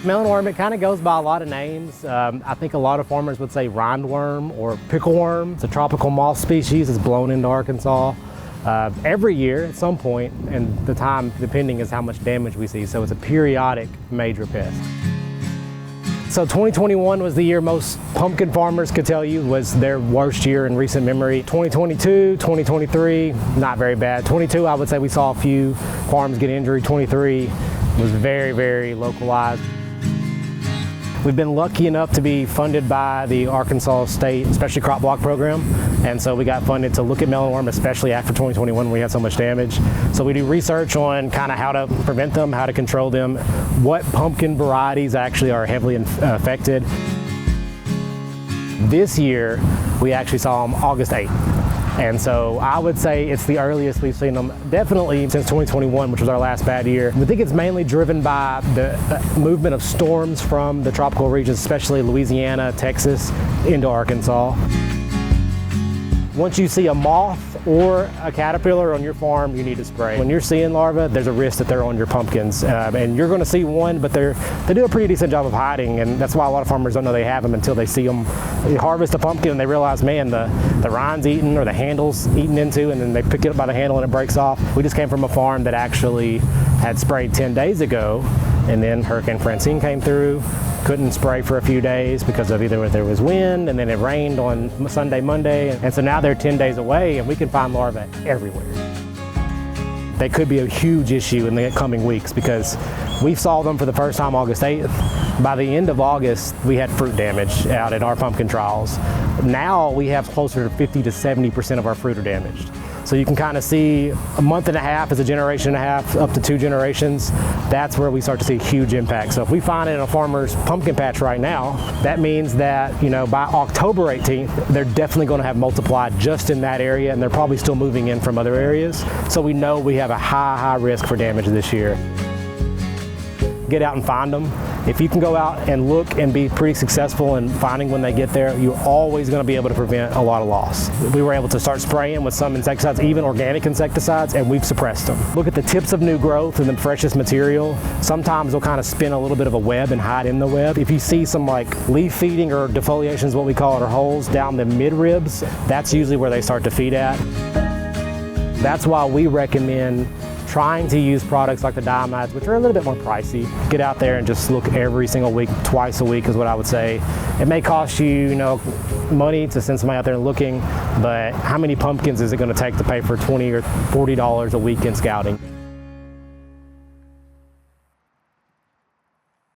Melonworm, it kind of goes by a lot of names. I think a lot of farmers would say rindworm or pickleworm. It's a tropical moth species. It's blown into Arkansas every year at some point, and the time depending is how much damage we see. So it's a periodic major pest. So 2021 was the year most pumpkin farmers could tell you was their worst year in recent memory. 2022, 2023, not very bad. 22, I would say we saw a few farms get injured. 23 was very, very localized. We've been lucky enough to be funded by the Arkansas State Specialty Crop Block Program, and so we got funded to look at melonworm, especially after 2021 when we had so much damage. So we do research on kind of how to prevent them, how to control them, what pumpkin varieties actually are heavily affected. This year, we actually saw them August 8th. And so I would say it's the earliest we've seen them, definitely since 2021, which was our last bad year. I think it's mainly driven by the movement of storms from the tropical regions, especially Louisiana, Texas, into Arkansas. Once you see a moth or a caterpillar on your farm, you need to spray. When you're seeing larvae, there's a risk that they're on your pumpkins. And you're gonna see one, but they do a pretty decent job of hiding, and that's why a lot of farmers don't know they have them until they see them. They harvest a pumpkin and they realize, man, the rind's eaten or the handle's eaten into, and then they pick it up by the handle and it breaks off. We just came from a farm that actually had sprayed 10 days ago, and then Hurricane Francine came through. Couldn't spray for a few days because of either there was wind, and then it rained on Sunday, Monday, and so now they're 10 days away and we can find larvae everywhere. They could be a huge issue in the coming weeks because we saw them for the first time August 8th. By the end of August, we had fruit damage out at our pumpkin trials. Now we have closer to 50 to 70% of our fruit are damaged. So you can kind of see a month and a half is a generation and a half, up to 2 generations. That's where we start to see huge impact. So if we find it in a farmer's pumpkin patch right now, that means that, by October 18th, they're definitely going to have multiplied just in that area, and they're probably still moving in from other areas. So we know we have a high risk for damage this year. Get out and find them. If you can go out and look and be pretty successful in finding when they get there, you're always going to be able to prevent a lot of loss. We were able to start spraying with some insecticides, even organic insecticides, and we've suppressed them. Look at the tips of new growth and the freshest material. Sometimes they'll kind of spin a little bit of a web and hide in the web. If you see some leaf feeding or defoliation is what we call it, or holes down the mid-ribs, that's usually where they start to feed at. That's why we recommend trying to use products like the diamides, which are a little bit more pricey. Get out there and just look every single week, twice a week is what I would say. It may cost you, money to send somebody out there looking, but how many pumpkins is it going to take to pay for $20 or $40 a week in scouting?